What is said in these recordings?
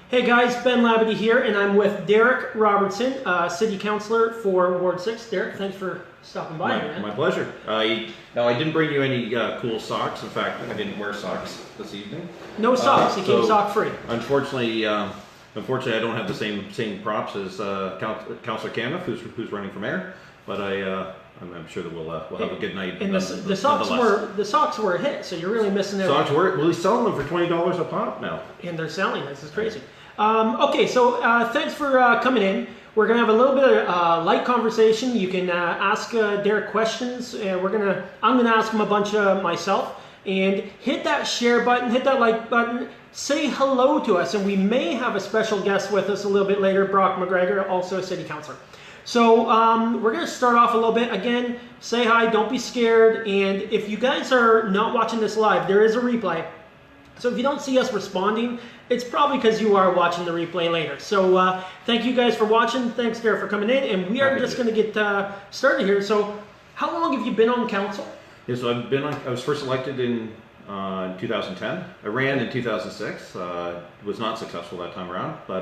Hey guys, Ben Labadie here, and I'm with Derek Robertson, City Councillor for Ward 6. Derek, thanks for stopping by. My pleasure. Now, I didn't bring you any cool socks. In fact, I didn't wear socks this evening. No socks, you came sock free. Unfortunately, I don't have the same props as Councillor Caniff, who's running for mayor, but I'm sure that we'll have a good night. And the socks were a hit, so you're really missing out. Socks were. Well, he's selling them for $20 a pop now. And they're selling. This is crazy. Okay, so thanks for coming in. We're gonna have a little bit of light conversation. You can ask Derek questions. I'm gonna ask him a bunch myself. And hit that share button, hit that like button. Say hello to us, and we may have a special guest with us a little bit later, Brock McGregor, also a city councillor. So we're going to start off a little bit. Again, say hi, don't be scared. And if you guys are not watching this live, there is a replay. So if you don't see us responding, it's probably because you are watching the replay later. So thank you guys for watching. Thanks, Derek, for coming in. And we are just going to get started here. So how long have you been on council? Yeah, so I was first elected in 2010. I ran in 2006. Was not successful that time around, but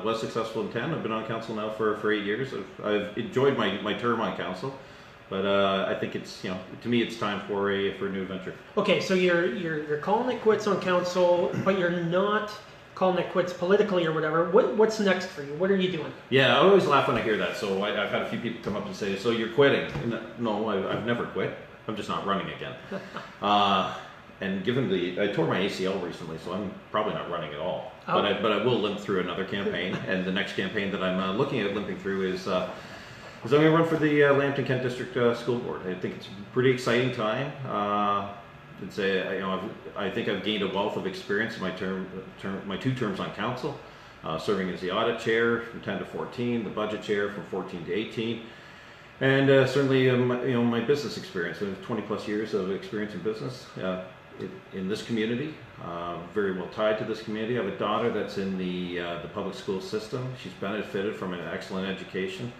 was successful in 10. I've been on council now for 8 years. I've enjoyed my term on council, but I think it's, to me, it's time for a new adventure. Okay, so you're calling it quits on council, but you're not calling it quits politically or whatever. What's next for you? What are you doing? Yeah, I always laugh when I hear that. So I've had a few people come up and say, "So you're quitting?" No, I've never quit. I'm just not running again. And given I tore my ACL recently, so I'm probably not running at all. Oh. But I will limp through another campaign, and the next campaign that I'm looking at limping through is I'm going to run for the Lambton Kent District School Board. I think it's a pretty exciting time. I think I've gained a wealth of experience in my two terms on council, serving as the audit chair from 10 to 14, the budget chair from 14 to 18. And certainly, my business experience. I have 20 plus years of experience in business in this community. Very well tied to this community. I have a daughter that's in the public school system. She's benefited from an excellent education.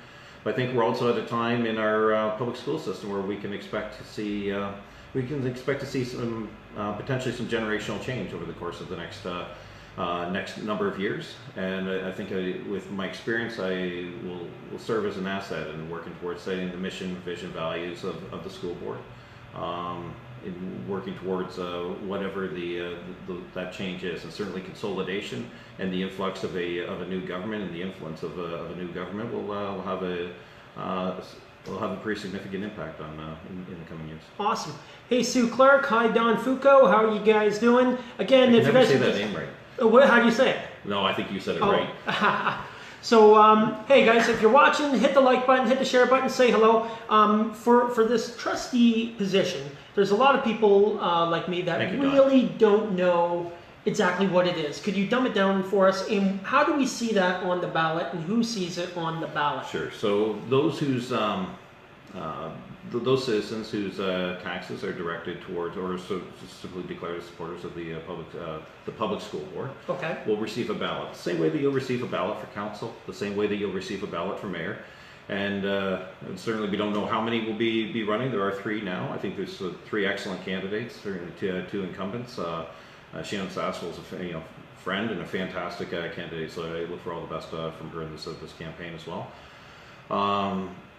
But I think we're also at a time in our public school system where we can expect to see some potentially some generational change over the course of the next number of years, and I think with my experience, I will serve as an asset in working towards setting the mission, vision, values of the school board, in working towards whatever that change is, and certainly consolidation and the influx of a new government and the influence of a new government will have a pretty significant impact on in the coming years. Awesome. Hey, Sue Clark. Hi, Don Foucault. How are you guys doing? Again, if you guys say that name right. How do you say it? No, I think you said it right. So, hey guys, if you're watching, hit the like button, hit the share button, say hello. For this trustee position, there's a lot of people like me that really don't know exactly what it is. Could you dumb it down for us? And how do we see that on the ballot, and who sees it on the ballot? Sure. So those citizens whose taxes are directed towards, or simply declared as supporters of the public school board, will receive a ballot. The same way that you'll receive a ballot for council, the same way that you'll receive a ballot for mayor. And certainly we don't know how many will be running. There are 3 now. I think there's 3 excellent candidates, certainly 2 incumbents. Shannon Sasswell's a friend and a fantastic candidate, so I look for all the best from her in this campaign as well.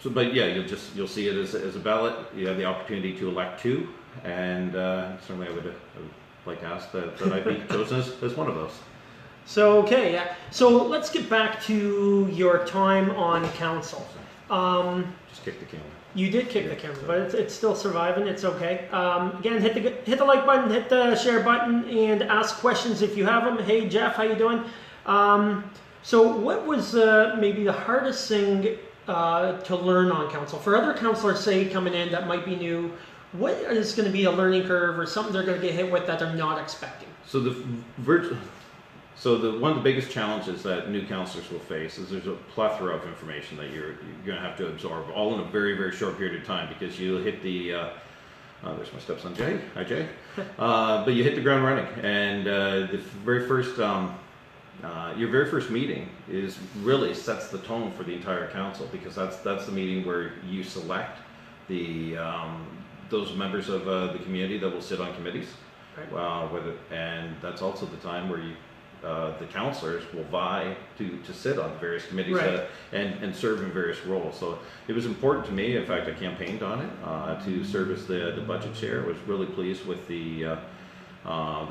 But yeah, you'll see it as a ballot. You have the opportunity to elect 2, and certainly I would like to ask that I be chosen as one of those. So so let's get back to your time on council. Just kick the camera. You did kick the camera, but it's still surviving. It's okay. Again, hit the like button, hit the share button, and ask questions if you have them. Hey Jeff, how you doing? So what was maybe the hardest thing to learn on council? For other councillors, say, coming in that might be new, what is going to be a learning curve or something they're going to get hit with that they're not expecting? So one of the biggest challenges that new councillors will face is there's a plethora of information that you're going to have to absorb, all in a very, very short period of time, because you'll hit the there's my stepson Jay. Hi Jay. But you hit the ground running, and the very first your very first meeting really sets the tone for the entire council, because that's the meeting where you select those members of the community that will sit on committees. Right. And that's also the time where the councillors will vie to sit on the various committees Right. and serve in various roles. So it was important to me. In fact, I campaigned on it to serve as the budget chair. I was really pleased with the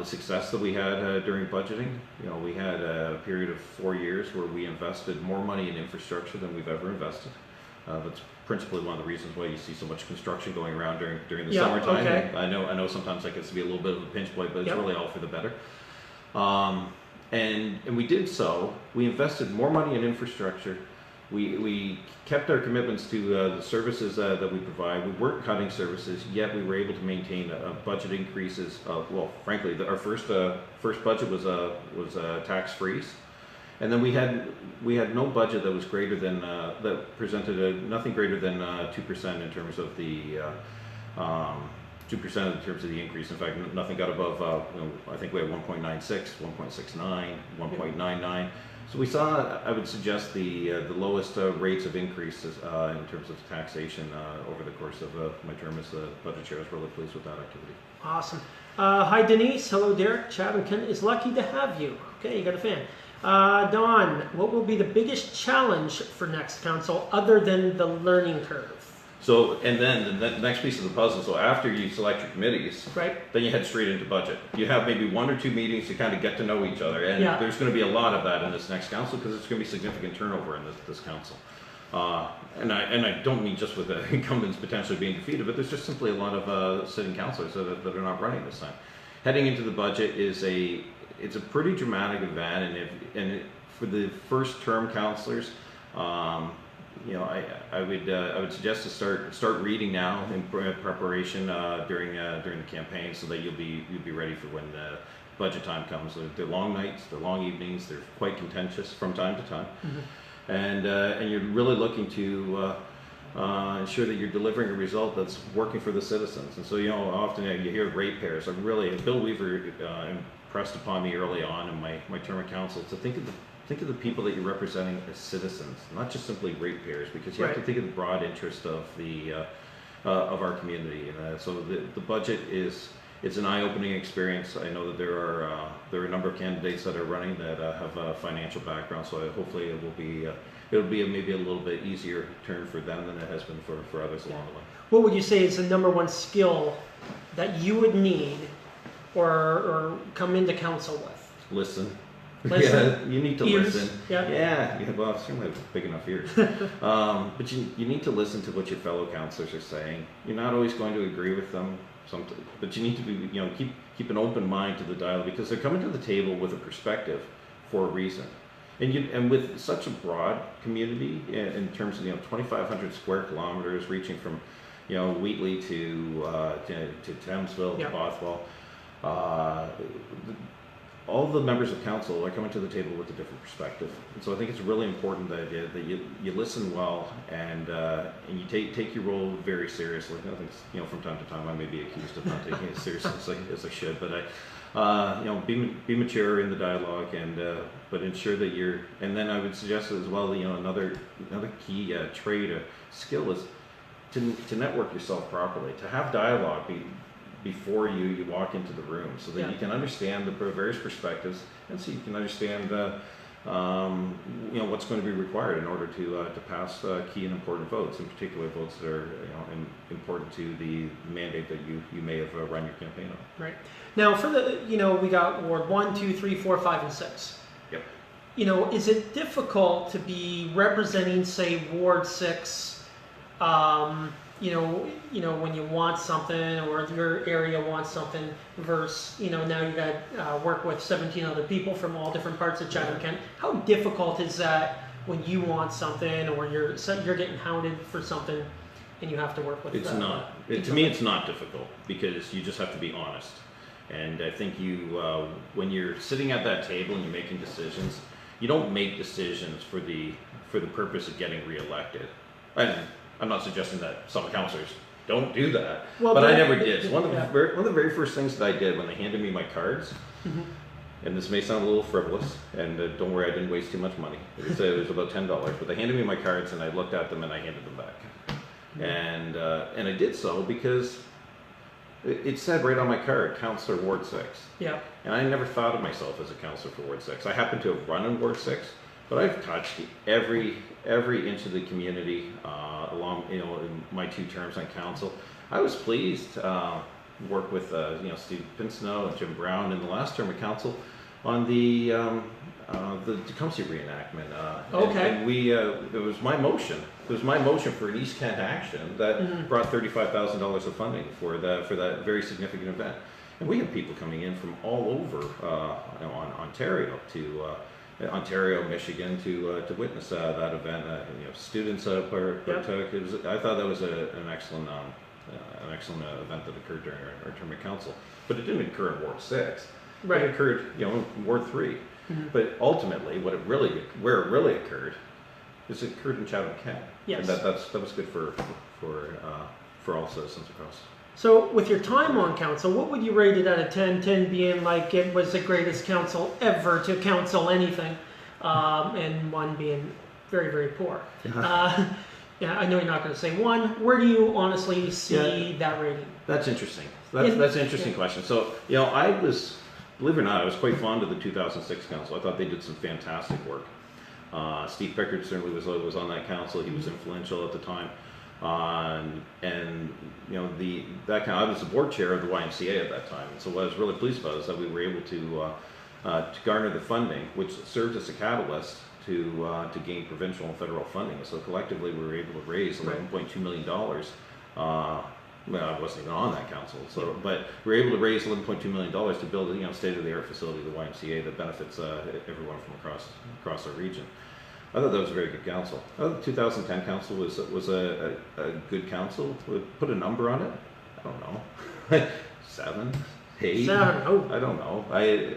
success that we had during budgeting. You know, we had a period of 4 years where we invested more money in infrastructure than we've ever invested. That's principally one of the reasons why you see so much construction going around during the summertime. Okay. I know sometimes that gets to be a little bit of a pinch point, but it's really all for the better. And we did so. We invested more money in infrastructure. We kept our commitments to the services that we provide. We weren't cutting services, yet we were able to maintain budget increases. Well, frankly, our first budget was a tax freeze, and then we had no budget that was greater than that presented nothing greater than 2% in terms of the 2% in terms of the increase. In fact, nothing got above. I think we had 1.96, 1.69, 1.99. So we saw, I would suggest, the lowest rates of increases in terms of taxation over the course of my term as the budget chair. I was really pleased with that activity. Awesome. Hi, Denise. Hello, Derek. Chad and Ken is lucky to have you. Okay, you got a fan. Don, what will be the biggest challenge for next council other than the learning curve? So, and then the next piece of the puzzle, so after you select your committees, Right. then you head straight into budget. You have maybe 1 or 2 meetings to kind of get to know each other, and Yeah. there's going to be a lot of that in this next council because there's going to be significant turnover in this council. And I don't mean just with the incumbents potentially being defeated, but there's just simply a lot of sitting councillors that are not running this time. Heading into the budget it's a pretty dramatic event, for the first term councillors, I would suggest to start reading now in preparation during the campaign, so that you'll be ready for when the budget time comes. They're long nights, they're long evenings, they're quite contentious from time to time, and you're really looking to ensure that you're delivering a result that's working for the citizens. And so often you hear ratepayers. Bill Weaver impressed upon me early on in my term of council to think of the people that you're representing as citizens, not just simply ratepayers, because you have to think of the broad interest of of our community. So the budget it's an eye-opening experience. I know that there are a number of candidates that are running that have a financial background, so hopefully it'll be maybe a little bit easier turn for them than it has been for others along the way. What would you say is the number one skill that you would need or come into council with? Listen. Listen. Yeah, you need to Ears. listen. Yeah. Well, I certainly have big enough ears. But you need to listen to what your fellow councillors are saying. You're not always going to agree with them, but you need to be, keep an open mind to the dialogue, because they're coming to the table with a perspective for a reason. And with such a broad community in terms of 2,500 square kilometers, reaching from Wheatley to Thamesville to Bothwell. All the members of council are coming to the table with a different perspective, and so I think it's really important that you listen well and you take your role very seriously. I think from time to time I may be accused of not taking it as seriously as I should, but be mature in the dialogue but ensure that you're. And then I would suggest as well, another key trait or skill is to network yourself properly, to have dialogue before you walk into the room, so that you can understand the various perspectives, and so you can understand what's going to be required in order to pass key and important votes, in particular votes that are important to the mandate that you may have run your campaign on. Right. Now for the we got Ward 1, 2, 3, 4, 5, and 6. Yep. Is it difficult to be representing, say, Ward 6? When you want something, or your area wants something, versus now you got work with 17 other people from all different parts of Chatham Kent. How difficult is that when you want something, or you're getting hounded for something, and you have to work with? It's not. To me, it's not difficult, because you just have to be honest. And I think when you're sitting at that table and you're making decisions, you don't make decisions for the purpose of getting reelected. I'm not suggesting that some councillors don't do that, but I never did. One of the very first things that I did when they handed me my cards, and this may sound a little frivolous, and don't worry, I didn't waste too much money. It was about $10, but they handed me my cards, and I looked at them and I handed them back. And I did so because it said right on my card, Councillor Ward 6. Yeah. And I never thought of myself as a councillor for Ward 6. I happen to have run in Ward 6, but I've touched every inch of the community along, in my 2 terms on council. I was pleased to work with Steve Pinsnow and Jim Brown in the last term of council on the Tecumseh reenactment. Okay. And we it was my motion. It was my motion for an East Kent action that brought $35,000 of funding for that very significant event. And we had people coming in from all over on Ontario to Ontario, Michigan to witness that event. Students partook. I thought that was an excellent event that occurred during our term of council. But it didn't occur in Ward 6. Right. It occurred, in Ward 3. But ultimately, where it really occurred, is it occurred in Chatham-Kent. Yes. And that was good for all citizens across. So with your time on council, what would you rate it out of 10? 10 being like it was the greatest council ever to council anything, and 1 being very, very poor. Yeah, I know you're not going to say 1. Where do you honestly see that rating? That's interesting. That's an interesting question. So, I was, believe it or not, I was quite fond of the 2006 council. I thought they did some fantastic work. Steve Pickard certainly was on that council. He was influential at the time. I was the board chair of the YMCA at that time. And so what I was really pleased about is that we were able to garner the funding, which served as a catalyst to gain provincial and federal funding. So collectively, we were able to raise $11.2 million. I wasn't even on that council, but we were able to raise $11.2 million to build a state-of-the-art facility, the YMCA, that benefits everyone from across our region. I thought that was a very good council. I thought the 2010 council was a good council. Put a number on it? I don't know. 7, 8. 7. Oh. I don't know. I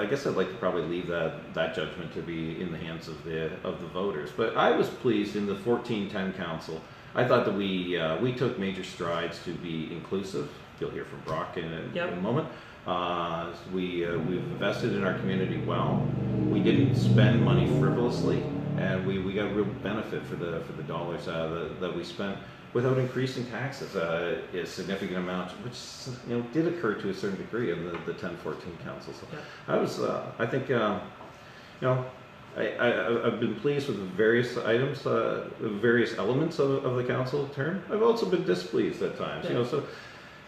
guess I'd like to probably leave that judgment to be in the hands of the voters. But I was pleased in the 14-10 council. I thought that we took major strides to be inclusive. You'll hear from Brock in a moment. We've invested in our community well. We didn't spend money frivolously, and we got real benefit for the dollars that we spent without increasing taxes a significant amount, which did occur to a certain degree in the 10-14 council. So I've been pleased with the various items, various elements of the council term. I've also been displeased at times.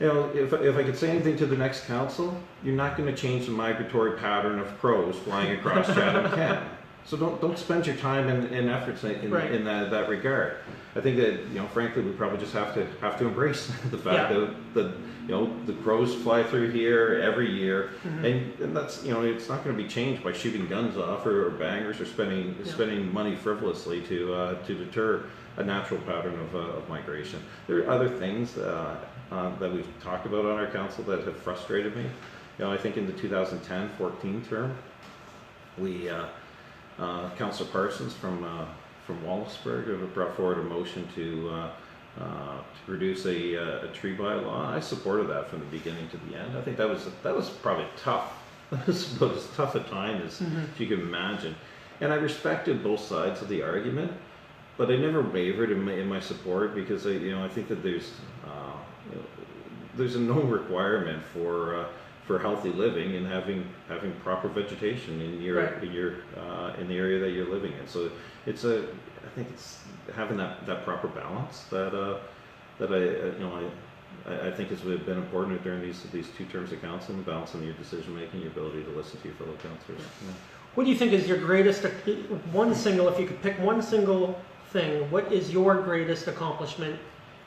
If I could say anything to the next council, you're not going to change the migratory pattern of crows flying across Chatham-Kent. So don't spend your time and efforts in that regard. I think that frankly, we probably just have to embrace the fact that the crows fly through here every year, and that's it's not going to be changed by shooting guns off or bangers or spending money frivolously to deter a natural pattern of migration. There are other things that we've talked about on our council that have frustrated me. I think in the 2010-14 term, we Councillor Parsons from Wallaceburg brought forward a motion to produce a tree bylaw. I supported that from the beginning to the end. I think that was probably tough. That was about as tough a time as you can imagine. And I respected both sides of the argument, but I never wavered in my support because I think that there's a known requirement for healthy living and having proper vegetation in in the area that you're living in. So I think it's having that proper balance that I think has been important during these 2 terms of council, and balancing your decision making, your ability to listen to your fellow councillors. Yeah. What do you think is your greatest, if you could pick one single thing, what is your greatest accomplishment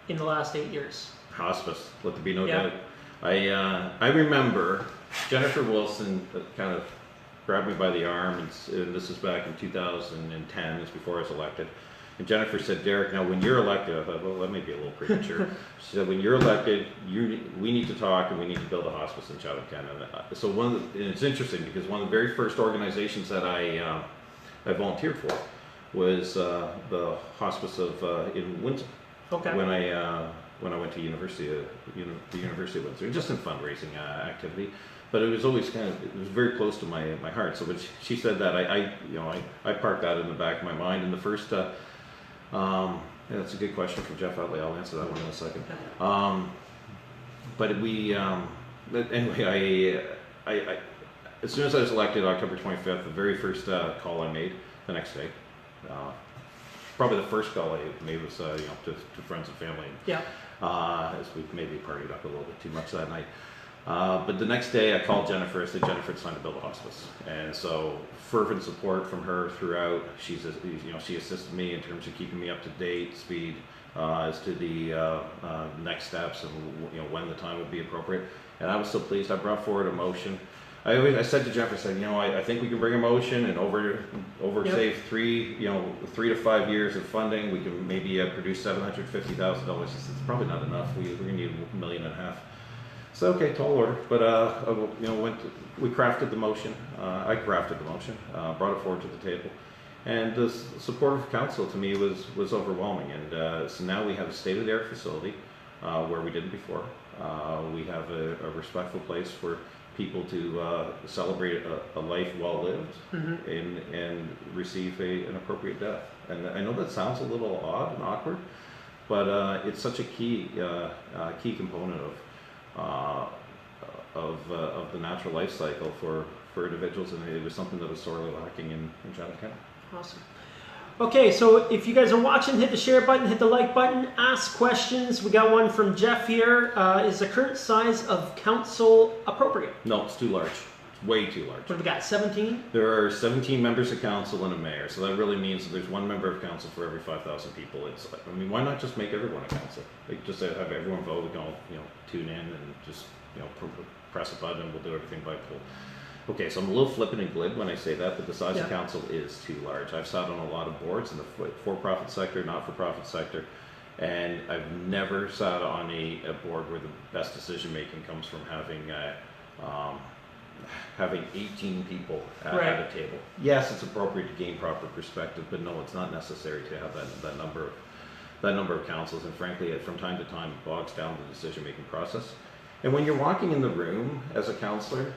in the last 8 years? Hospice, let there be no doubt. I remember Jennifer Wilson kind of grabbed me by the arm, and this is back in 2010, this before I was elected. And Jennifer said, "Derek, now when you're elected," I thought, well, that may be a little premature. She said, "When you're elected, we need to talk, and we need to build a hospice in Chatham-Kent." So and it's interesting because one of the very first organizations that I volunteered for was the hospice in Windsor. Okay. When I went to the University of Windsor, just in fundraising activity, but it was always it was very close to my heart. So when she said that, I parked that in the back of my mind. And the first Yeah, that's a good question from Jeff Outley. I'll answer that one in a second. Okay. But anyway, I as soon as I was elected, October 25th, the very first call I made the next day, probably the first call I made was to friends and family. Yeah. As we maybe partied up a little bit too much that night. But the next day I called Jennifer. I said, Jennifer, it's time to build a hospice. And so fervent support from her throughout. She assisted me in terms of keeping me up to date, speed, as to the next steps and when the time would be appropriate. And I was so pleased. I brought forward a motion. I said to Jennifer, I said, I think we can bring a motion and over Yep. say 3 to 5 years of funding, we can maybe produce $750,000. She said, it's probably not enough. We're going to need $1.5 million. So okay, tall order, but we crafted the motion. I crafted the motion, brought it forward to the table, and the support of council to me was overwhelming. And so now we have a state-of-the-art facility where we didn't before. We have a respectful place for people to celebrate a life well lived and receive an appropriate death. And I know that sounds a little odd and awkward, but it's such a key component of the natural life cycle for individuals, and it was something that was sorely lacking in Chatham County. Awesome. Okay, so if you guys are watching, hit the share button, hit the like button, ask questions. We got one from Jeff here. Is the current size of council appropriate? No, it's too large. It's way too large. What have we got, 17? There are 17 members of council and a mayor, so that really means that there's one member of council for every 5,000 people. Why not just make everyone a council? Like, just have everyone vote, tune in and just press a button and we'll do everything by poll. Okay, so I'm a little flippant and glib when I say that, but the size of council is too large. I've sat on a lot of boards in the for-profit sector, not-for-profit sector, and I've never sat on a board where the best decision-making comes from having 18 people at a table. Yes, it's appropriate to gain proper perspective, but no, it's not necessary to have that number of councils, and frankly, from time to time, it bogs down the decision-making process. And when you're walking in the room as a councillor,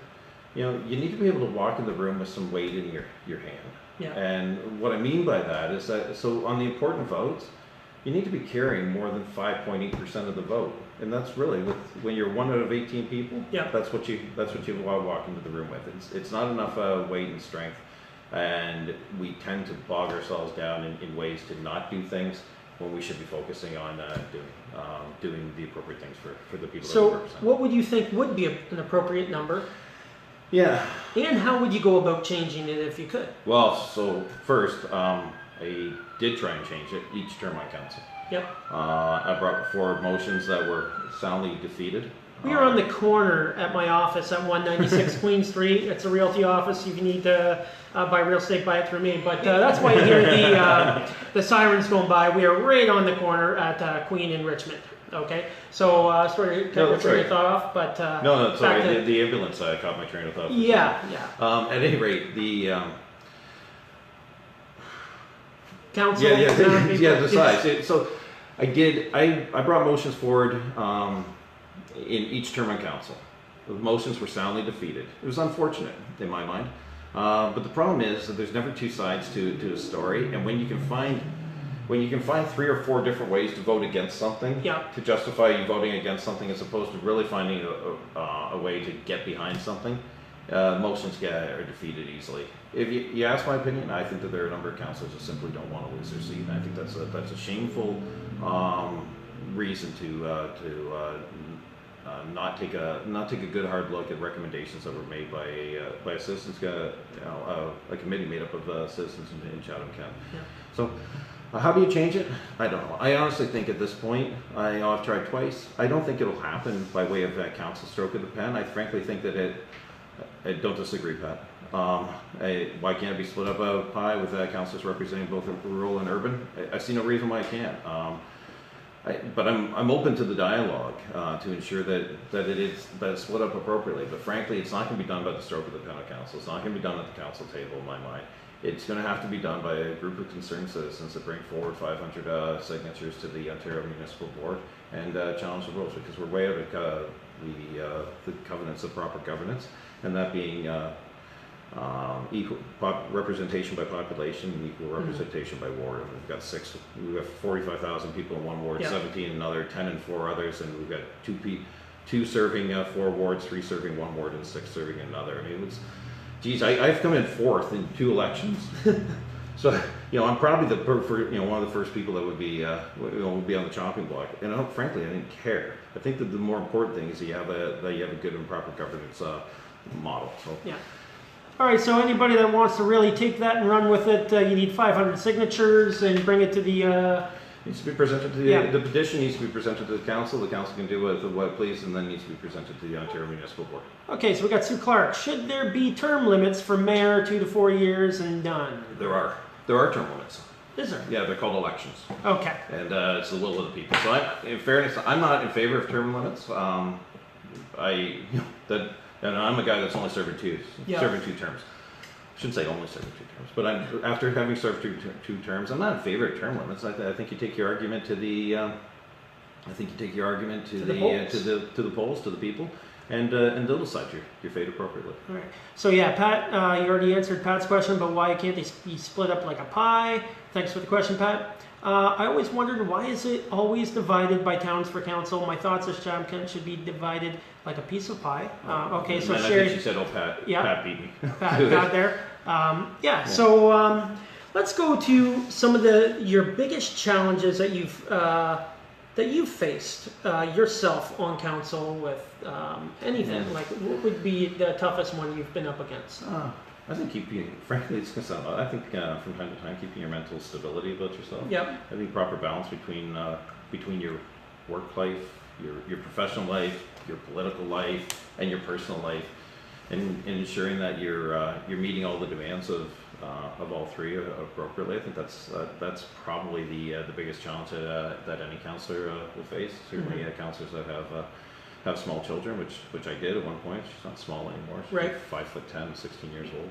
you need to be able to walk in the room with some weight in your hand. Yeah. And what I mean by that is that, so on the important votes, you need to be carrying more than 5.8% of the vote. And that's really, when you're 1 out of 18 people, that's what you walk into the room with. It's not enough weight and strength. And we tend to bog ourselves down in ways to not do things when we should be focusing on doing the appropriate things for the people that we represent. So what would you think would be an appropriate number? Yeah. And how would you go about changing it if you could? Well, so first, I did try and change it each term on council. Yep. I brought forward motions that were soundly defeated. We are on the corner at my office at 196 Queen Street. It's a realty office. If you need to buy real estate, buy it through me. But that's why you hear the sirens going by. We are right on the corner at Queen and Richmond. Okay, so sorry to cut your thought off, but no, sorry. The ambulance caught my train of thought. Yeah. At any rate, the council. The size. So I brought motions forward in each term on council. The motions were soundly defeated. It was unfortunate in my mind, but the problem is that there's never two sides to a story, and when you can find 3 or 4 different ways to vote against something, to justify you voting against something, as opposed to really finding a way to get behind something, motions are defeated easily. If you ask my opinion, I think that there are a number of councillors that simply don't want to lose their seat, and I think that's a shameful reason to not take a good hard look at recommendations that were made by a citizens a committee made up of citizens in Chatham County. Yeah. So. How do you change it? I don't know. I honestly think at this point, I've tried twice. I don't think it'll happen by way of that council stroke of the pen. I frankly think that I don't disagree, Pat. Why can't it be split up a pie with councillors representing both rural and urban? I see no reason why it can't. But I'm open to the dialogue to ensure that it's split up appropriately. But frankly, it's not going to be done by the stroke of the pen of council. It's not going to be done at the council table, in my mind. It's going to have to be done by a group of concerned citizens that bring forward 500 signatures to the Ontario Municipal Board and challenge the rules, because we're way out of the covenants of proper governance, and that being equal representation by population and equal representation by ward. And we've got 45,000 people in one ward, 17 in another, 10 in 4 others, and we've got two serving 4 wards, 3 serving 1 ward, and 6 serving another. I mean, I've come in 4th in 2 elections. So, I'm probably one of the first people that would be on the chopping block. And frankly, I didn't care. I think that the more important thing is that you have a good and proper governance model. So. Yeah. All right. So anybody that wants to really take that and run with it, you need 500 signatures and bring it to the. Needs to be presented to the petition needs to be presented to the council. The council can do what it pleases, and then needs to be presented to the Ontario Municipal Board. Okay, so we got Sue Clark. Should there be term limits for mayor, 2 to 4 years and done? There are term limits. Is there? Yeah, they're called elections. Okay. And it's the will of the people. So, in fairness, I'm not in favor of term limits. And I'm a guy that's only serving 2 terms. I shouldn't say only serving 2 terms, but after having served two terms, I'm not in favor of term limits. I think you take your argument to the polls, to the people, and they'll decide your fate appropriately. All right. So yeah, Pat, you already answered Pat's question, but why can't they be split up like a pie? Thanks for the question, Pat. I always wondered, why is it always divided by towns for council? My thoughts is Chatham should be divided like a piece of pie. Okay, so Sherry. I think she said, "Oh, Pat, Pat beat me." Pat there. So let's go to some of your biggest challenges that you've faced yourself on council with anything. Yeah. Like, what would be the toughest one you've been up against? I think frankly, it's going to sound odd. I think from time to time, keeping your mental stability about yourself. Yep. Having proper balance between your work life, your professional life, your political life, and your personal life, and ensuring that you're meeting all the demands of all 3 appropriately. I think that's probably the biggest challenge that any councillor will face. Certainly, councillors that have small children, which I did at one point. She's not small anymore. She's right. 5'10", 16 years old.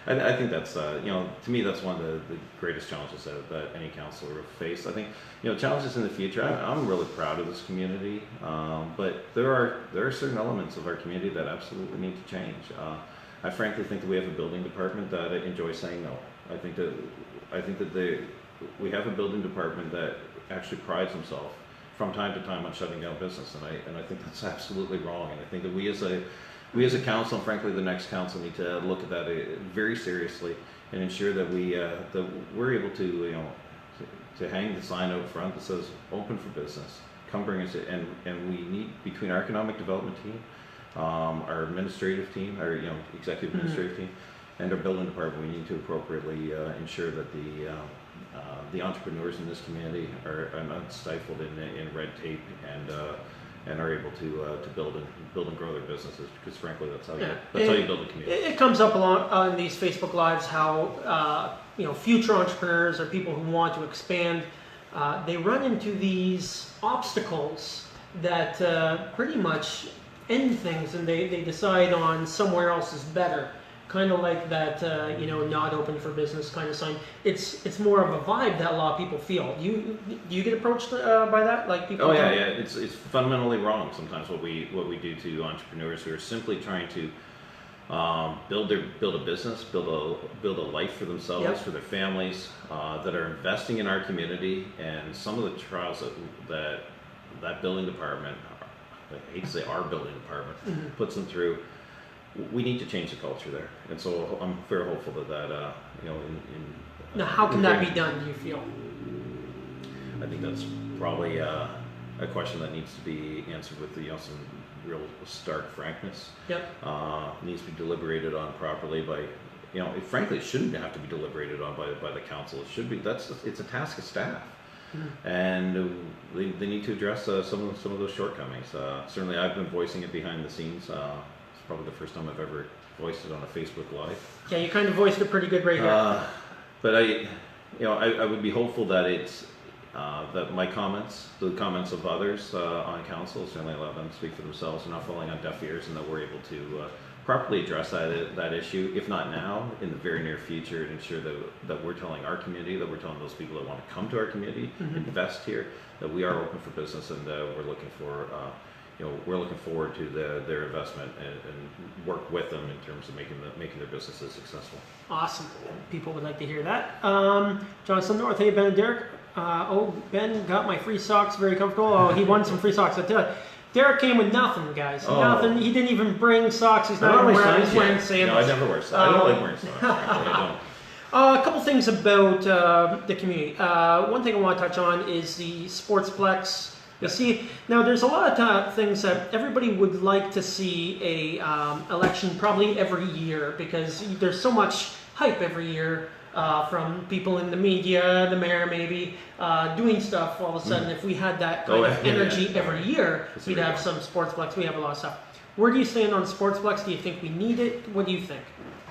I think that's to me that's one of the greatest challenges that any councillor will face. I think challenges in the future. I'm really proud of this community, but there are certain elements of our community that absolutely need to change. I frankly think that we have a building department that enjoys saying no. I think that we have a building department that actually prides themselves from time to time on shutting down business, and I think that's absolutely wrong. And I think that we as a council, and frankly the next council, need to look at that very seriously and ensure that we're able to to hang the sign out front that says "Open for business." Come bring us in, and we need, between our economic development team, our administrative team, our executive administrative team, and our building department, we need to appropriately ensure that the entrepreneurs in this community are not stifled in red tape and are able to build and grow their businesses, because frankly that's how you build a community. It comes up a lot on these Facebook Lives how future entrepreneurs or people who want to expand, they run into these obstacles that pretty much end things, and they decide on somewhere else is better. Kind of like that, not open for business kind of sign. It's more of a vibe that a lot of people feel. Do you get approached by that? Like people? Oh yeah. It's fundamentally wrong sometimes what we do to entrepreneurs who are simply trying to build a business, build a life for themselves, yep. for their families, that are investing in our community, and some of the trials that building department, I hate to say our building department, mm-hmm. puts them through. We need to change the culture there, and so I'm very hopeful that now, how can that be done? Do you feel? I think that's probably a question that needs to be answered with some real stark frankness. Yep. Needs to be deliberated on properly by, frankly, it shouldn't have to be deliberated on by the council. It should be. It's a task of staff. Mm-hmm. And they need to address some of those shortcomings. Certainly, I've been voicing it behind the scenes. It's probably the first time I've ever voiced it on a Facebook Live. Yeah, you kind of voiced it pretty good right here. But I would be hopeful that that my comments, the comments of others on council, certainly allow them to speak for themselves and not falling on deaf ears, and that we're able to properly address that issue, if not now, in the very near future, and ensure that we're telling our community, that we're telling those people that want to come to our community, mm-hmm. invest here, that we are open for business, and we're looking for we're looking forward to their investment and work with them in terms of making their businesses successful. Awesome. People would like to hear that. Johnson North, hey Ben and Derek. Ben got my free socks, very comfortable. Oh, he won some free socks. I tell you, Derek came with nothing, guys. Nothing. He didn't even bring socks. He's not even wearing sandals. No, I never wear socks. I don't like wearing socks. I don't. A couple things about the community. One thing I want to touch on is the Sportsplex. You see, now there's a lot of things that everybody would like to see a election probably every year, because there's so much hype every year from people in the media, the mayor maybe, doing stuff all of a sudden. If we had that kind of energy every year, we'd have some Sportsplex. We have a lot of stuff. Where do you stand on Sportsplex? Do you think we need it? What do you think?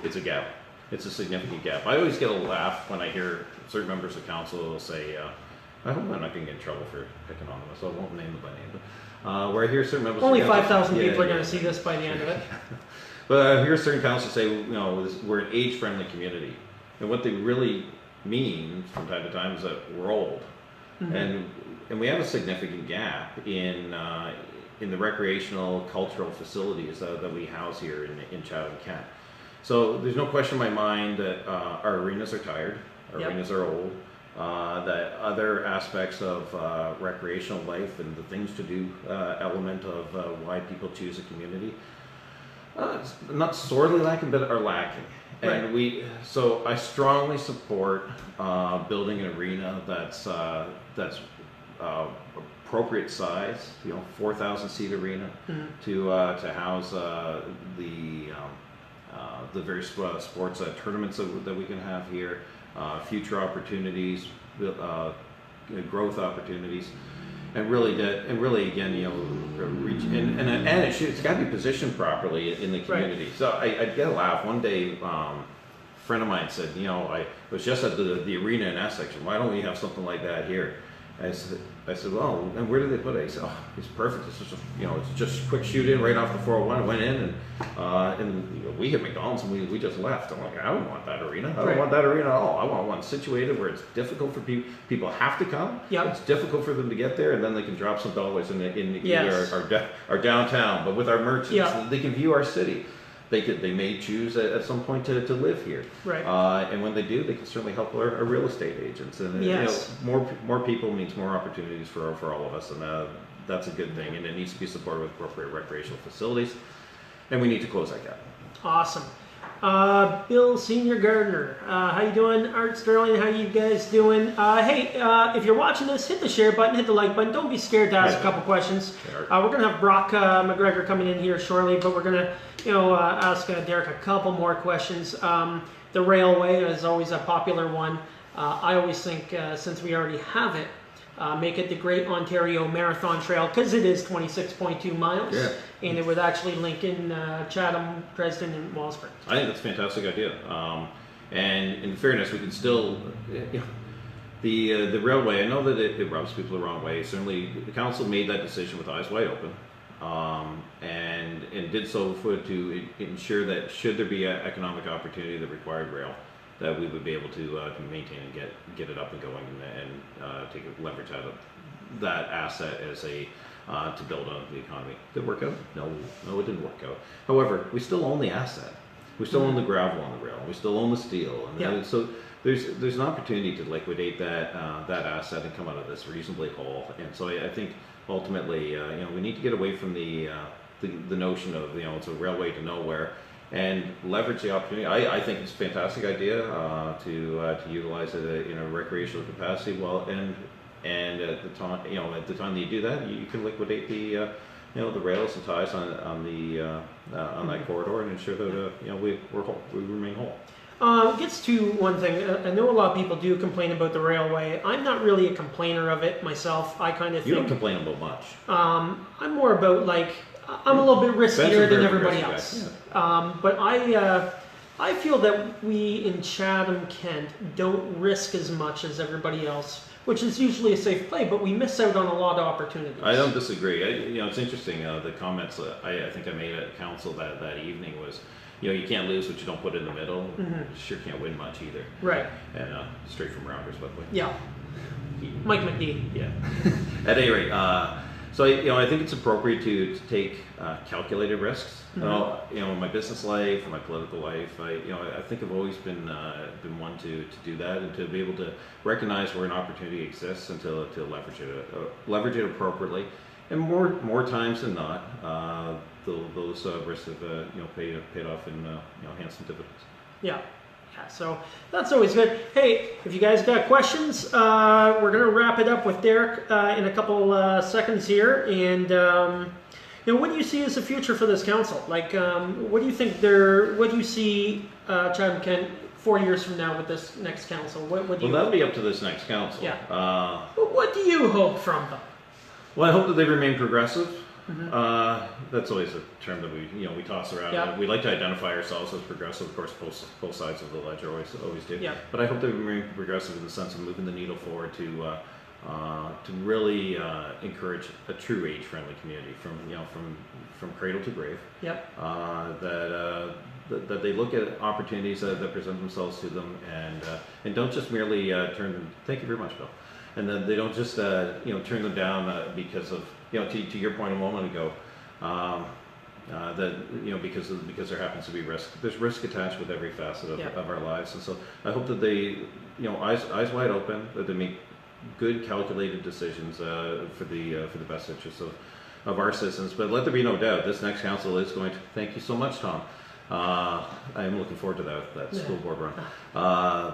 It's a gap. It's a significant gap. I always get a laugh when I hear certain members of council say, I hope I'm not going to get in trouble for picking on them, so I won't name them by name. But where I hear certain members only 5,000 people are going to see this by the end of it. But I hear certain councils say, we're an age-friendly community. And what they really mean from time to time is that we're old. And we have a significant gap in the recreational, cultural facilities that we house here in Chatham-Kent. So there's no question in my mind that our arenas are tired, our arenas are old, that other aspects of recreational life and the things to do element of why people choose a community, not sorely lacking, but are lacking. And so I strongly support building an arena that's appropriate size, 4,000 seat arena to house the various sports tournaments that we can have here, future opportunities, growth opportunities, and really again, reach and it's got to be positioned properly in the community. So I get a laugh. One day, a friend of mine said, I was just at the arena in Essex, and why don't we have something like that here? I said, well, and where do they put it? He said, oh, it's perfect. It's just, it's just quick shoot in right off the 401. I went in and we hit McDonald's and we just left. I'm like, I don't want that arena. I don't want that arena at all. I want one situated where it's difficult for people have to come. It's difficult for them to get there, and then they can drop some dollars in our downtown. But with our merchants, they can view our city. They may choose at some point to live here, and when they do, they can certainly help our real estate agents. And more people means more opportunities for all of us, and that's a good thing. And it needs to be supported with appropriate recreational facilities, and we need to close that gap. Awesome. Bill Senior Gardner, how you doing? Art Sterling, how you guys doing? Hey, if you're watching this, hit the share button, hit the like button. Don't be scared to ask a couple questions. We're going to have Brock McGregor coming in here shortly, but we're going to ask Derek a couple more questions. The railway is always a popular one. I always think since we already have it, make it the Great Ontario Marathon Trail, because it is 26.2 miles, and it would actually link in Chatham, Dresden, and Wellspring. I think that's a fantastic idea. And in fairness, we can still, the railway, I know that it rubs people the wrong way. Certainly, the council made that decision with eyes wide open, and did so to ensure that should there be an economic opportunity that required rail, that we would be able to maintain and get it up and going and take leverage out of that asset as to build on the economy. Did it work out? No, it didn't work out. However, we still own the asset. We still own the gravel on the rail. We still own the steel. And so there's an opportunity to liquidate that asset and come out of this reasonably whole. And so I think ultimately, we need to get away from the notion of it's a railway to nowhere, and leverage the opportunity. I think it's a fantastic idea to utilize it in a recreational capacity. Well, and at the time that you do that, you can liquidate the rails and ties on that corridor and ensure that we remain whole. Gets to one thing. I know a lot of people do complain about the railway. I'm not really a complainer of it myself. I kind of You don't complain about much. I'm more about I'm a little bit riskier than everybody else. But I feel that we in Chatham-Kent don't risk as much as everybody else, which is usually a safe play, but we miss out on a lot of opportunities. I don't disagree. It's interesting, the comments that I think I made at council that evening was, you can't lose what you don't put in the middle. You sure can't win much either. Right. And straight from Rounders, by the way. Yeah. Mike McD. Yeah. At any rate, So I think it's appropriate to take calculated risks. In my business life, in my political life, I think I've always been one to do that and to be able to recognize where an opportunity exists and to leverage it appropriately. And more times than not, those risks have paid off in handsome dividends. Yeah. Yeah, so that's always good. Hey, if you guys got questions, we're going to wrap it up with Derek in a couple seconds here. And, what do you see as the future for this council? Like, what do you think what do you see, Chad and Ken, 4 years from now with this next council? What do you that'll be up to this next council. Yeah. But what do you hope from them? Well, I hope that they remain progressive. That's always a term that we toss around. Yeah. We like to identify ourselves as progressive. Of course, both sides of the ledger always do. Yeah. But I hope they remain progressive in the sense of moving the needle forward to really encourage a true age-friendly community from cradle to grave. Yep. That they look at opportunities that present themselves to them and don't just merely turn them. Thank you very much, Bill. And then they don't just turn them down because of to your point a moment ago that because there happens to be risk. There's risk attached with every facet of our lives, and so I hope that they eyes wide open, that they make good calculated decisions for the best interests of our citizens. But let there be no doubt, this next council is going to. Thank you so much, Tom. I am looking forward to that school board run.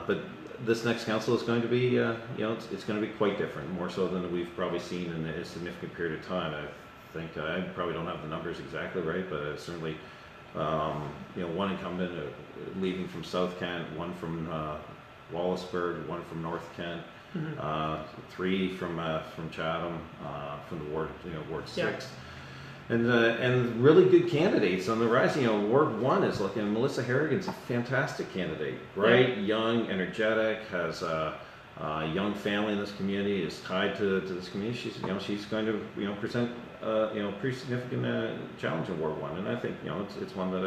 But this next council is going to be, it's going to be quite different, more so than we've probably seen in a significant period of time. I think I probably don't have the numbers exactly right, but certainly, one incumbent leaving from South Kent, one from Wallaceburg, one from North Kent, 3 from Chatham, from the Ward 6. And really good candidates on the rise. Ward 1 is looking. Melissa Harrigan's a fantastic candidate. Bright, young, energetic, has a young family in this community. Is tied to this community. She's going to present pretty significant challenge in Ward 1, and I think it's one that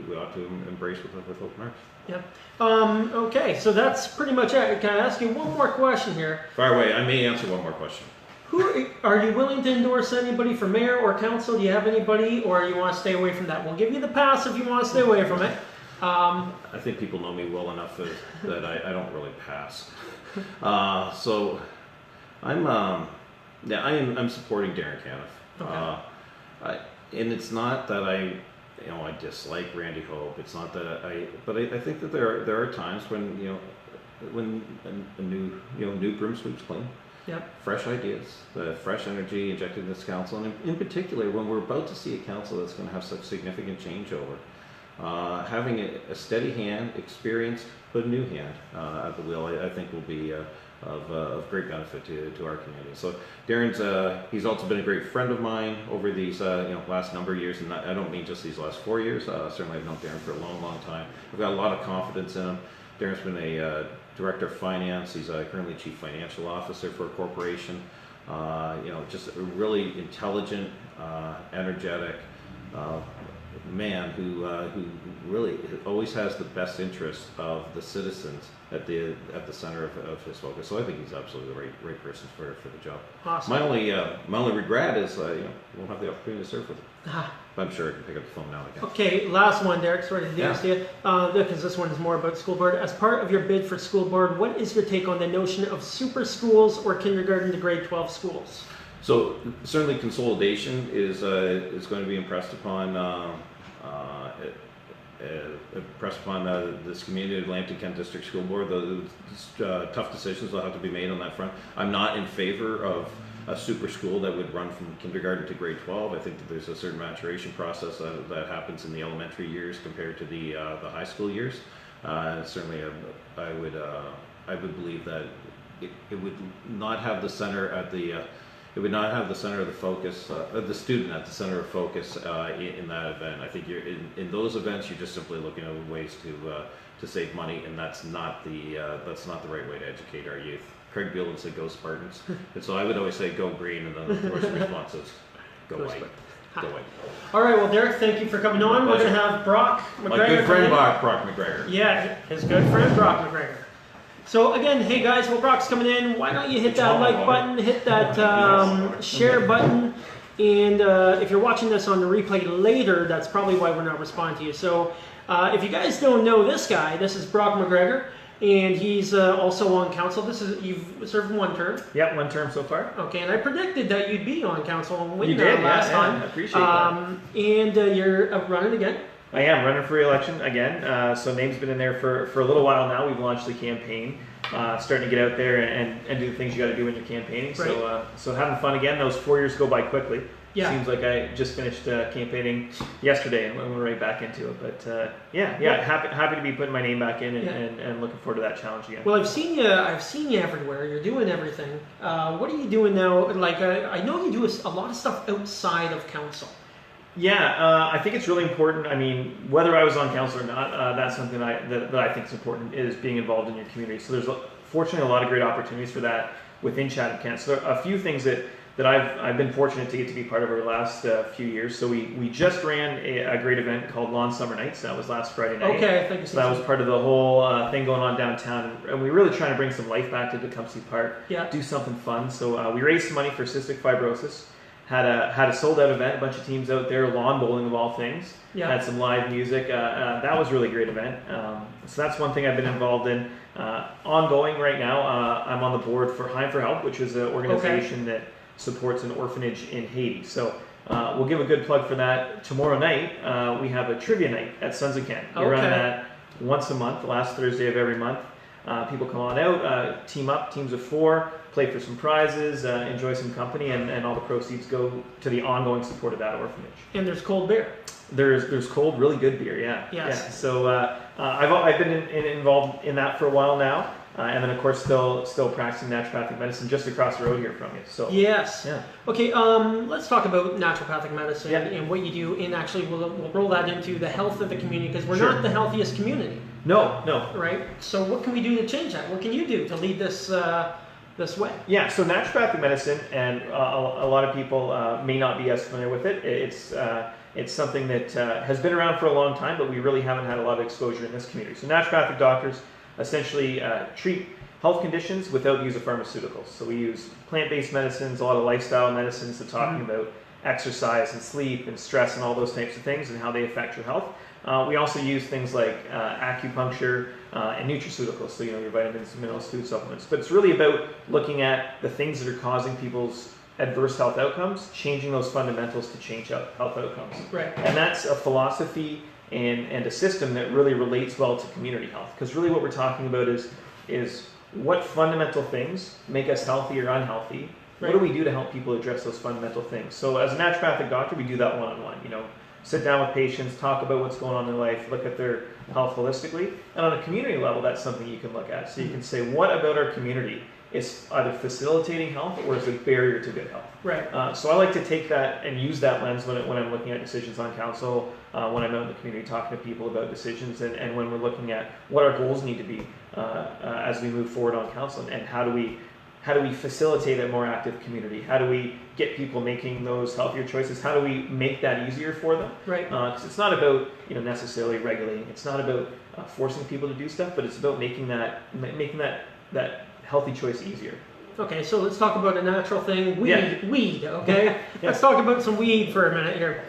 we ought to embrace with open arms. Yep. Okay, so that's pretty much it. Can I ask you one more question here? Fire away. I may answer one more question. Who are you willing to endorse anybody for mayor or council? Do you have anybody, or you want to stay away from that? We'll give you the pass if you want to stay away from it. I think people know me well enough that I don't really pass. So I'm supporting Darren Caniff. Okay. And it's not that I dislike Randy Hope. It's not that but I think that there are times when when a new broom sweeps clean. Yep. Fresh ideas, fresh energy injected in this council, and in particular, when we're about to see a council that's going to have such significant changeover, having a steady hand, experienced but a new hand at the wheel, I think will be of great benefit to our community. So Darren's he's also been a great friend of mine over these last number of years, and I don't mean just these last 4 years. Certainly, I've known Darren for a long time. I've got a lot of confidence in him. Darren's been a director of finance. He's currently chief financial officer for a corporation. Just a really intelligent, energetic man who really always has the best interest of the citizens at the center of his focus. So I think he's absolutely the right person for the job. Awesome. My only regret is won't have the opportunity to serve with him. But I'm sure I can pick up the phone now and again. Okay, last one, Derek. Sorry to do this to you, because this one is more about school board. As part of your bid for school board, what is your take on the notion of super schools or kindergarten to grade 12 schools? So certainly consolidation is going to be impressed upon this community, Atlantic Kent District School Board. The tough decisions will have to be made on that front. I'm not in favor of a super school that would run from kindergarten to grade 12. I think that there's a certain maturation process that happens in the elementary years compared to the high school years. Certainly, I would believe that it would not have the center at the it would not have the center of the focus, the student at the center of focus in that event. I think in those events, you're just simply looking at ways to save money, and that's not the right way to educate our youth. Craig Beal would say, "Go Spartans," and so I would always say, "Go green," and then of course the response is, "Go white." Go white. All right, well, Derek, thank you for coming on. We're going to have Brock McGregor. My good friend Brock McGregor. Yeah, his good friend Brock McGregor. So again, hey guys, while Brock's coming in, why don't you hit that like button, hit that share button, and if you're watching this on the replay later, that's probably why we're not responding to you. So if you guys don't know this guy, this is Brock McGregor, and he's also on council. You've served one term. Yep, one term so far. Okay, and I predicted that you'd be on council and win You did, last time. I appreciate that. And you're running again. I am running for re-election again. So name's been in there for a little while now. We've launched the campaign, starting to get out there and do the things you got to do when you're campaigning. Right. So having fun again. Those 4 years go by quickly. Yeah. Seems like I just finished campaigning yesterday and we're right back into it. But happy to be putting my name back in and looking forward to that challenge again. Well, I've seen you everywhere. You're doing everything. What are you doing now? Like I know you do a lot of stuff outside of council. Yeah, I think it's really important. I mean, whether I was on council or not, that's something that I think is important, is being involved in your community. So there's fortunately a lot of great opportunities for that within Chatham-Kent. So there are a few things that I've been fortunate to get to be part of over the last few years. So we just ran a great event called Lawn Summer Nights. That was last Friday night. Okay, I think so that was part of the whole thing going on downtown, and we're really trying to bring some life back to Tecumseh Park. Yeah. Do something fun. So we raised some money for cystic fibrosis. Had a sold out event, a bunch of teams out there, lawn bowling of all things. Yeah. Had some live music. That was a really great event. So that's one thing I've been involved in. Ongoing right now, I'm on the board for Heim for Help, which is an organization that supports an orphanage in Haiti. So we'll give a good plug for that. Tomorrow night, we have a trivia night at Sons of Kent. We run that once a month, the last Thursday of every month. People come on out, team up, teams of 4, play for some prizes, enjoy some company, and all the proceeds go to the ongoing support of that orphanage. And there's cold beer. There's cold, really good beer, yeah. Yes. Yeah. So I've been involved in that for a while now, and then of course still practicing naturopathic medicine just across the road here from you. So yes. Yeah. Okay. Let's talk about naturopathic medicine and what you do. And actually, we'll roll that into the health of the community, because we're not the healthiest community. No. Right. So what can we do to change that? What can you do to lead this this way? Yeah. So naturopathic medicine, and a lot of people may not be as familiar with it. It's something that has been around for a long time, but we really haven't had a lot of exposure in this community. So naturopathic doctors essentially treat health conditions without use of pharmaceuticals. So we use plant-based medicines, a lot of lifestyle medicines, that talking about exercise and sleep and stress and all those types of things and how they affect your health. We also use things like acupuncture and nutraceuticals, so your vitamins, minerals, food supplements. But it's really about looking at the things that are causing people's adverse health outcomes, changing those fundamentals to change health outcomes. Right. And that's a philosophy and a system that really relates well to community health. Because really what we're talking about is what fundamental things make us healthy or unhealthy. Right. What do we do to help people address those fundamental things? So as a naturopathic doctor, we do that one-on-one. Sit down with patients, talk about what's going on in their life, look at their health holistically. And on a community level, that's something you can look at. So you can say, what about our community is either facilitating health or is a barrier to good health? Right. So I like to take that and use that lens when I'm looking at decisions on council, when I'm out in the community talking to people about decisions, and when we're looking at what our goals need to be as we move forward on council, and how do we facilitate a more active community? How do we get people making those healthier choices? How do we make that easier for them? Right. Because it's not about necessarily regulating. It's not about forcing people to do stuff, but it's about making that healthy choice easier. Okay, so let's talk about a natural thing. Weed, okay? Let's talk about some weed for a minute here.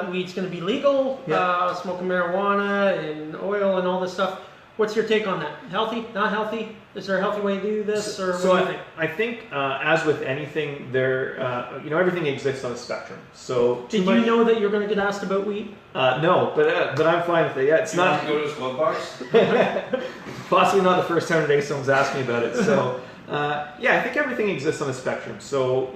Weed's going to be legal, smoking marijuana and oil and all this stuff. What's your take on that? Healthy, not healthy? Is there a healthy way to do this, or what do you think? I think, as with anything, everything exists on a spectrum. So did you know that you're going to get asked about weed? No, but I'm fine with it. Yeah, it's not. You go to his glove box? Possibly not the first time today someone's asked me about it. So I think everything exists on a spectrum. So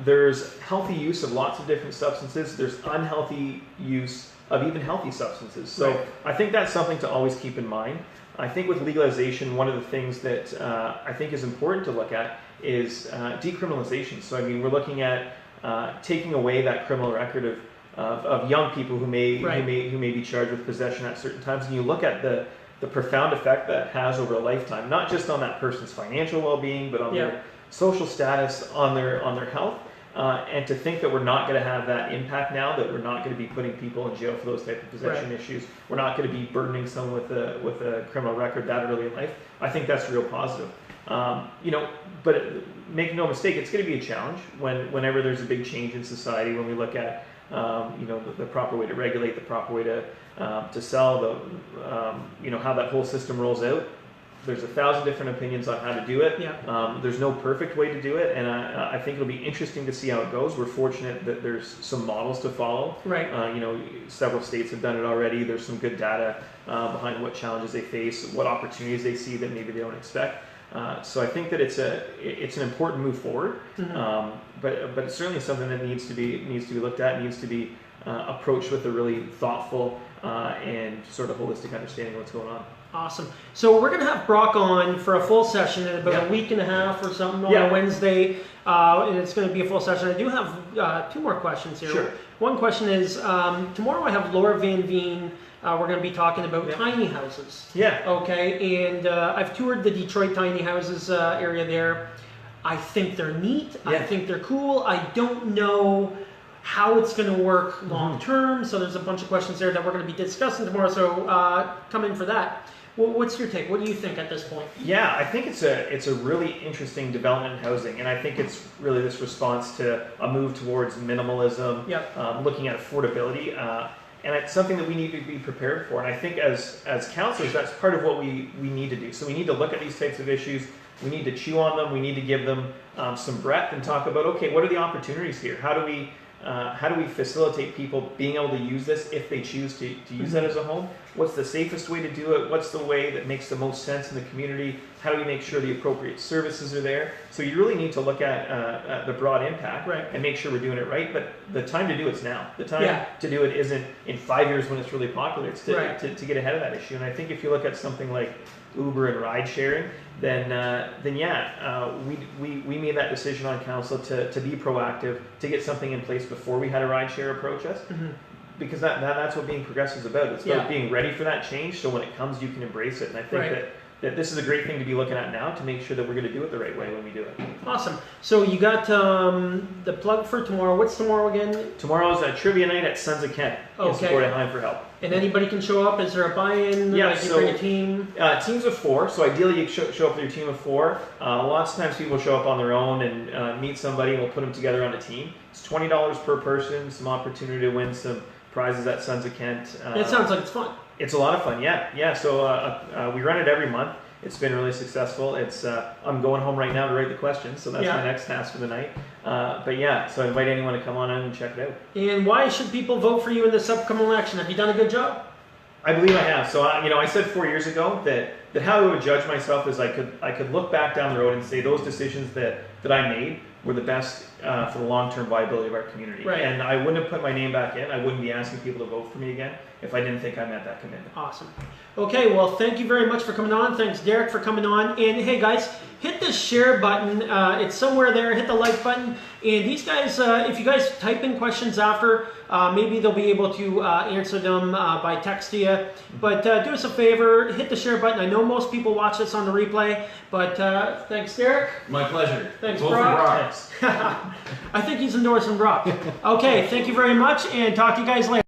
there's healthy use of lots of different substances. There's unhealthy use of even healthy substances. So right. I think that's something to always keep in mind. I think with legalization, one of the things that I think is important to look at is decriminalization. So we're looking at taking away that criminal record of young people who may be charged with possession at certain times, and you look at the profound effect that has over a lifetime, not just on that person's financial well-being, but on their social status, on their health. And to think that we're not going to have that impact now, that we're not going to be putting people in jail for those type of possession issues, we're not going to be burdening someone with a criminal record that early in life, I think that's real positive. But make no mistake, it's going to be a challenge whenever there's a big change in society, when we look at the proper way to regulate, the proper way to sell, how that whole system rolls out. There's 1,000 different opinions on how to do it. Yeah. There's no perfect way to do it, and I think it'll be interesting to see how it goes. We're fortunate that there's some models to follow. Right. Several states have done it already. There's some good data behind what challenges they face, what opportunities they see that maybe they don't expect. So I think that it's an important move forward, but it's certainly something that needs to be looked at, needs to be approached with a really thoughtful and sort of holistic understanding of what's going on. Awesome. So we're going to have Brock on for a full session in about a week and a half or something on a Wednesday, and it's going to be a full session. I do have 2 more questions here. Sure. One question is, tomorrow I have Laura Van Veen. We're going to be talking about tiny houses. Yeah. Okay, and I've toured the Detroit tiny houses area there. I think they're neat. Yeah. I think they're cool. I don't know how it's going to work long term, so there's a bunch of questions there that we're going to be discussing tomorrow, so come in for that. Well, what's your take? What do you think at this point? Yeah, I think it's a really interesting development in housing, and I think it's really this response to a move towards minimalism, looking at affordability, and it's something that we need to be prepared for. And I think as counselors, that's part of what we need to do. So we need to look at these types of issues. We need to chew on them. We need to give them some breadth and talk about, okay, what are the opportunities here? How do we facilitate people being able to use this if they choose to use that as a home? What's the safest way to do it? What's the way that makes the most sense in the community? How do we make sure the appropriate services are there? So you really need to look at the broad impact and make sure we're doing it right. But the time to do it's now. The time to do it isn't in 5 years when it's really popular. It's to get ahead of that issue. And I think if you look at something like Uber and ride sharing, then we made that decision on council to be proactive, to get something in place before we had a ride share approach us, because that's what being progressive is about. It's about being ready for that change, so when it comes, you can embrace it. And I think that this is a great thing to be looking at now to make sure that we're going to do it the right way when we do it. Awesome. So you got the plug for tomorrow. What's tomorrow again? Tomorrow's a trivia night at Sons of Kent in support of Time for Help. And anybody can show up? Is there a buy-in? Yeah, like you bring a team? Teams of 4. So ideally you show up with your team of 4. Lots of times people show up on their own and meet somebody, and we'll put them together on a team. It's $20 per person, some opportunity to win some prizes at Sons of Kent. It sounds like it's fun. It's a lot of fun, yeah. So we run it every month. It's been really successful. I'm going home right now to write the questions, so that's my next task for the night. So I invite anyone to come on in and check it out. And why should people vote for you in this upcoming election? Have you done a good job? I believe I have. So I said 4 years ago that how I would judge myself is I could look back down the road and say those decisions that I made were the best for the long-term viability of our community. Right. And I wouldn't have put my name back in. I wouldn't be asking people to vote for me again if I didn't think I met that commitment. Awesome. Okay, well, thank you very much for coming on. Thanks, Derek, for coming on. And hey, guys, hit the share button. It's somewhere there. Hit the like button. And these guys, if you guys type in questions after, maybe they'll be able to answer them by text to you. But do us a favor, hit the share button. I know most people watch this on the replay, but thanks, Derek. My pleasure. Thanks, Vote Brock. for Brock. I think he's endorsing Brock. Okay, thank you very much, and talk to you guys later.